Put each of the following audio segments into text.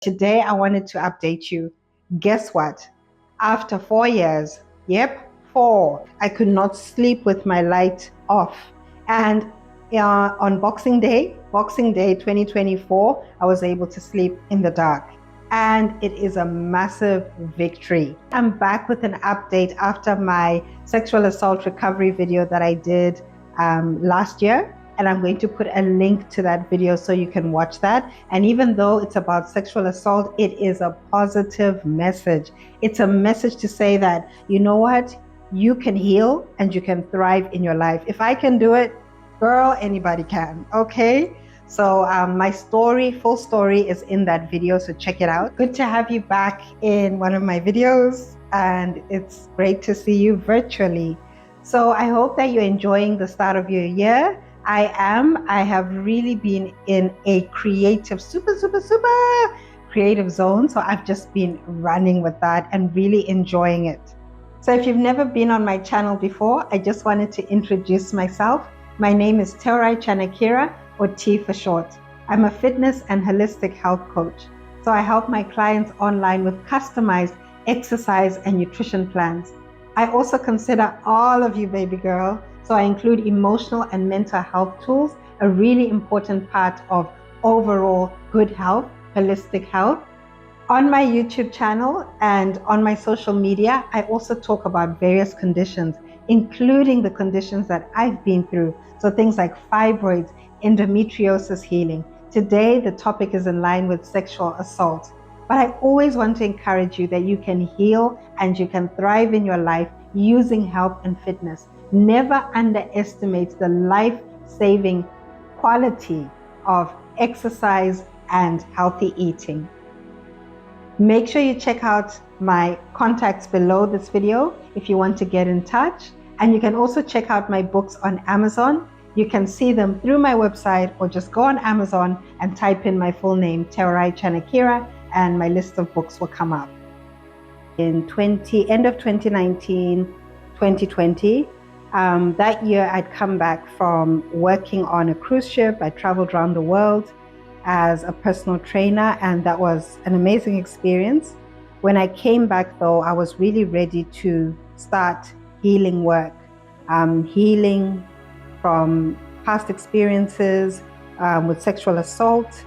Today, I wanted to update you. Guess what? After 4 years, yep, four, I could not sleep with my light off. And on Boxing Day 2024, I was able to sleep in the dark. And it is a massive victory. I'm back with an update after my sexual assault recovery video that I did last year. And I'm going to put a link to that video so you can watch that. And even though it's about sexual assault, it is a positive message. It's a message to say that, you know what? You can heal and you can thrive in your life. If I can do it, girl, anybody can. Okay? So my full story is in that video, so check it out. Good to have you back in one of my videos, and it's great to see you virtually. So I hope that you're enjoying the start of your year. I am. I have really been in a creative, super creative zone. So I've just been running with that and really enjoying it. So if you've never been on my channel before, I just wanted to introduce myself. My name is Teorai Chanakira, or T for short. I'm a fitness and holistic health coach. So I help my clients online with customized exercise and nutrition plans. I also consider all of you, baby girl. So I include emotional and mental health tools, a really important part of overall good health, holistic health. On my YouTube channel and on my social media, I also talk about various conditions, including the conditions that I've been through. So things like fibroids, endometriosis healing. Today, the topic is in line with sexual assault. But I always want to encourage you that you can heal and you can thrive in your life using health and fitness. Never underestimate the life-saving quality of exercise and healthy eating. Make sure you check out my contacts below this video if you want to get in touch. And you can also check out my books on Amazon. You can see them through my website, or just go on Amazon and type in my full name, Teorai Chanakira, and my list of books will come up. In end of 2019, 2020, that year I'd come back from working on a cruise ship. I traveled around the world as a personal trainer, and that was an amazing experience. When I came back though, I was really ready to start healing work, healing from past experiences with sexual assault,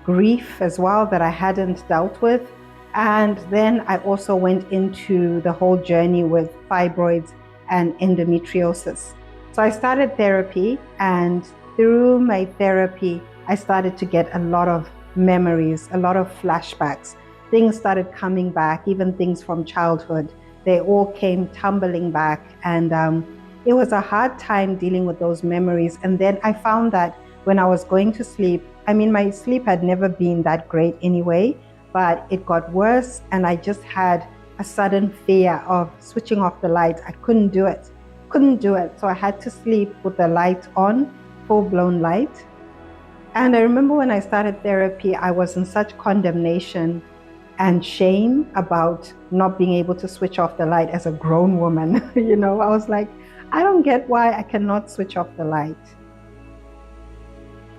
grief as well that I hadn't dealt with. And then I also went into the whole journey with fibroids and endometriosis. So I started therapy, and through my therapy, I started to get a lot of memories, a lot of flashbacks. Things started coming back, even things from childhood. They all came tumbling back, and it was a hard time dealing with those memories. And then I found that when I was going to sleep, my sleep had never been that great anyway, but it got worse, and I just had a sudden fear of switching off the light. I couldn't do it. So I had to sleep with the light on, full-blown light. And I remember when I started therapy, I was in such condemnation and shame about not being able to switch off the light as a grown woman. I was like, I don't get why I cannot switch off the light.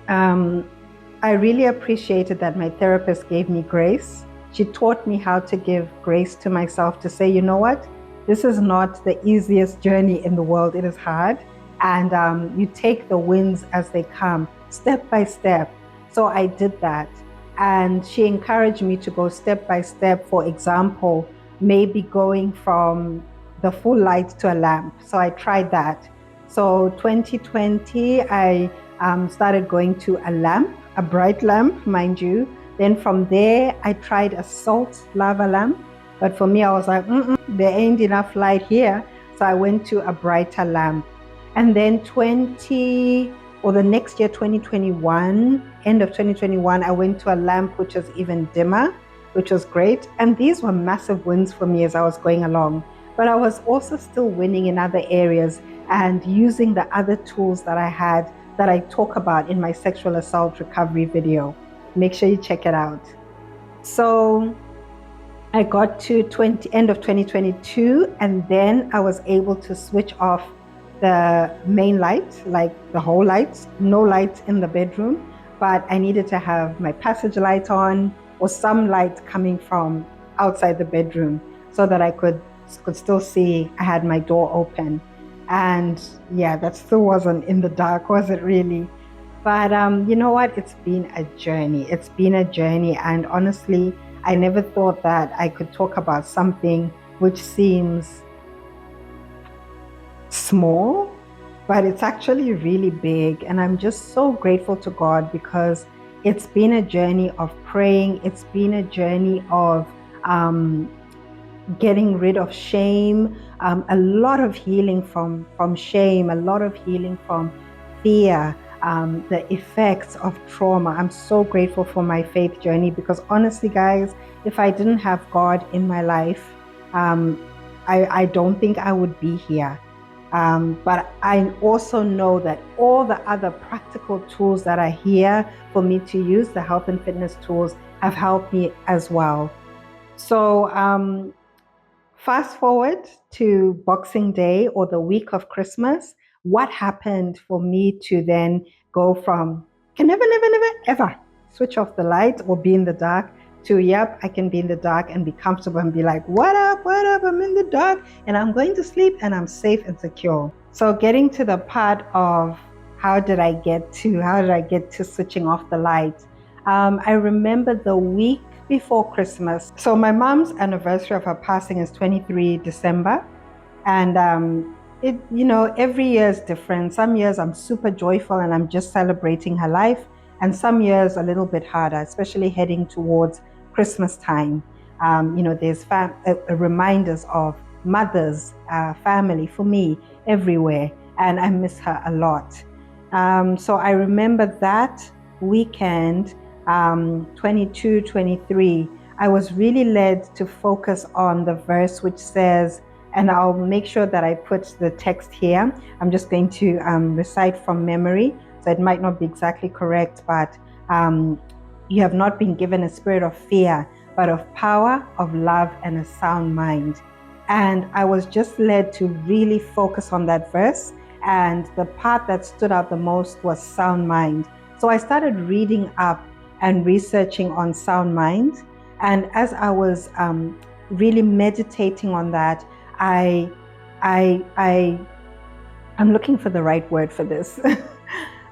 I really appreciated that my therapist gave me grace. She taught me how to give grace to myself, to say, you know what, this is not the easiest journey in the world. It is hard. And you take the wins as they come, step by step. So I did that. And she encouraged me to go step by step. For example, maybe going from the full light to a lamp. So I tried that. So 2020, I started going to a lamp, a bright lamp, mind you. Then from there, I tried a salt lava lamp. But for me, I was like, there ain't enough light here. So I went to a brighter lamp. And then the next year, 2021, end of 2021, I went to a lamp which was even dimmer, which was great. And these were massive wins for me as I was going along. But I was also still winning in other areas and using the other tools that I had that I talk about in my sexual assault recovery video. Make sure you check it out. So I got to end of 2022, and then I was able to switch off the main light, like the whole lights, no lights in the bedroom, but I needed to have my passage light on, or some light coming from outside the bedroom so that I could still see I had my door open. And yeah, that still wasn't in the dark, was it really? But you know what? It's been a journey. It's been a journey. And honestly, I never thought that I could talk about something which seems small, but it's actually really big. And I'm just so grateful to God because it's been a journey of praying. It's been a journey of getting rid of shame, a lot of healing from shame, a lot of healing from fear, the effects of trauma. I'm so grateful for my faith journey because honestly, guys, if I didn't have God in my life, I don't think I would be here. But I also know that all the other practical tools that are here for me to use, the health and fitness tools, have helped me as well. So, fast forward to Boxing Day or the week of Christmas, what happened for me to then go from can never, never, never, ever switch off the light or be in the dark to, yep, I can be in the dark and be comfortable and be like, what up, I'm in the dark and I'm going to sleep and I'm safe and secure. So getting to the part of how did I get to switching off the light? I remember the week before Christmas. So my mom's anniversary of her passing is 23 December. And every year is different. Some years I'm super joyful and I'm just celebrating her life. And some years a little bit harder, especially heading towards Christmas time. There's reminders of mothers, family for me everywhere. And I miss her a lot. So I remember that weekend, 22, 23, I was really led to focus on the verse which says, and I'll make sure that I put the text here. I'm just going to recite from memory, so it might not be exactly correct, but you have not been given a spirit of fear, but of power, of love, and a sound mind. And I was just led to really focus on that verse. And the part that stood out the most was sound mind. So I started reading up and researching on sound mind. And as I was really meditating on that, I'm looking for the right word for this.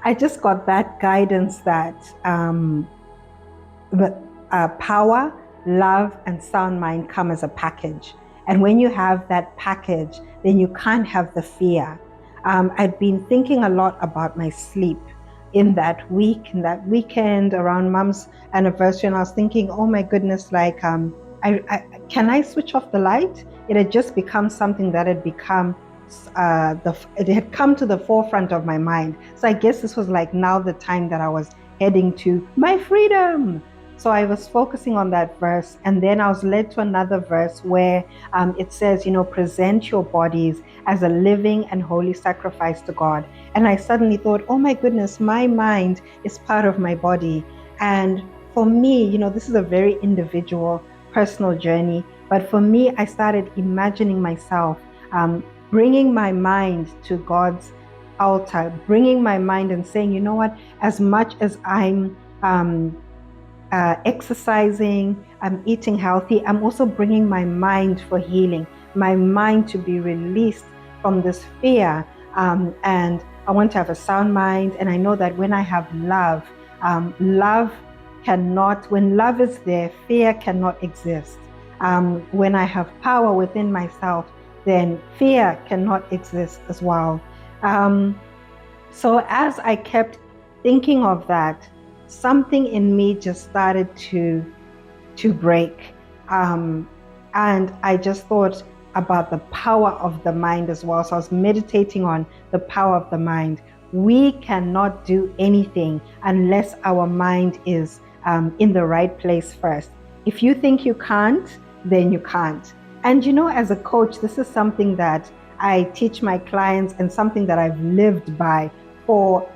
I just got that guidance that power, love, and sound mind come as a package. And when you have that package, then you can't have the fear. I'd been thinking a lot about my sleep in that week, in that weekend around Mom's anniversary, and I was thinking, oh my goodness, like, can I switch off the light? It had just become something that had become, it had come to the forefront of my mind. So I guess this was like now the time that I was heading to my freedom. So I was focusing on that verse, and then I was led to another verse where it says, present your bodies as a living and holy sacrifice to God. And I suddenly thought, oh my goodness, my mind is part of my body. And for me, this is a very individual, personal journey. But for me, I started imagining myself bringing my mind to God's altar, bringing my mind and saying, you know what, as much as I'm exercising, I'm eating healthy, I'm also bringing my mind for healing, my mind to be released from this fear. And I want to have a sound mind. And I know that when I have love, when love is there, fear cannot exist. When I have power within myself, then fear cannot exist as well. So as I kept thinking of that, something in me just started to break. And I just thought about the power of the mind as well. So I was meditating on the power of the mind. We cannot do anything unless our mind is in the right place first. If you think you can't, then you can't. And as a coach, this is something that I teach my clients and something that I've lived by for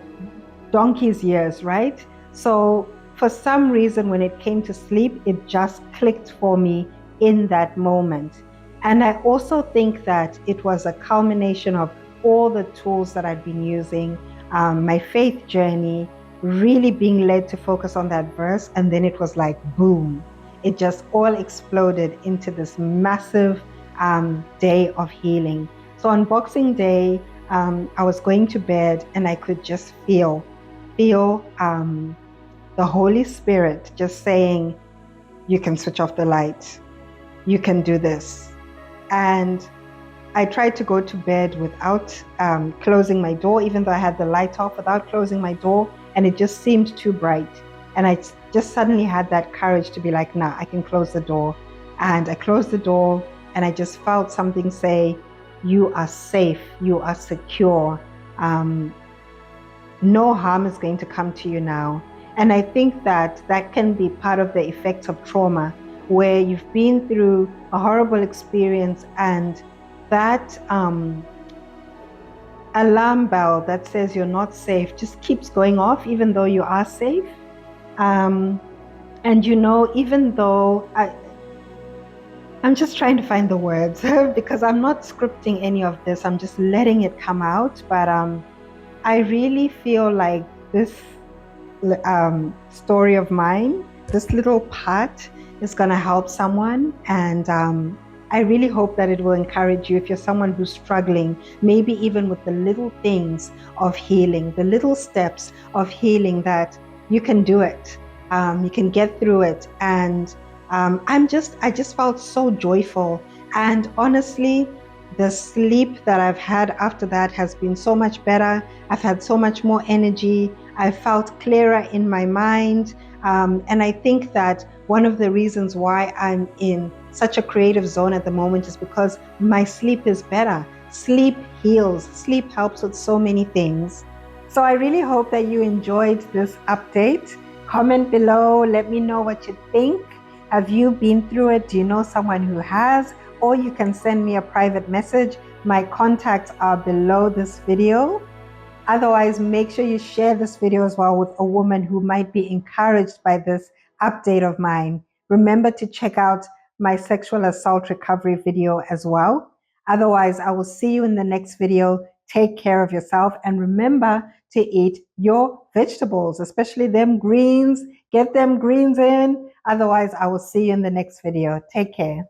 donkey's years, right? So for some reason, when it came to sleep, it just clicked for me in that moment. And I also think that it was a culmination of all the tools that I'd been using, my faith journey, really being led to focus on that verse. And then it was like, boom, it just all exploded into this massive day of healing. So on Boxing Day, I was going to bed and I could just feel the Holy Spirit just saying, you can switch off the light. You can do this. And I tried to go to bed without closing my door, even though I had the light off, without closing my door, and it just seemed too bright. And I just suddenly had that courage to be like, nah, I can close the door. And I closed the door, and I just felt something say, you are safe, you are secure. No harm is going to come to you now. And I think that that can be part of the effects of trauma, where you've been through a horrible experience and that alarm bell that says you're not safe just keeps going off, even though you are safe. And even though I'm just trying to find the words because I'm not scripting any of this, I'm just letting it come out. But I really feel like this story of mine, this little part, is going to help someone. And I really hope that it will encourage you if you're someone who's struggling, maybe even with the little things of healing, the little steps of healing, that you can do it. You can get through it. And I just felt so joyful. And honestly, the sleep that I've had after that has been so much better. I've had so much more energy. I felt clearer in my mind. And I think that one of the reasons why I'm in such a creative zone at the moment is because my sleep is better. Sleep heals. Sleep helps with so many things. So I really hope that you enjoyed this update. Comment below. Let me know what you think. Have you been through it? Do you know someone who has? Or you can send me a private message. My contacts are below this video. Otherwise, make sure you share this video as well with a woman who might be encouraged by this update of mine. Remember to check out my sexual assault recovery video as well. Otherwise, I will see you in the next video. Take care of yourself and remember to eat your vegetables, especially them greens. Get them greens in. Otherwise, I will see you in the next video. Take care.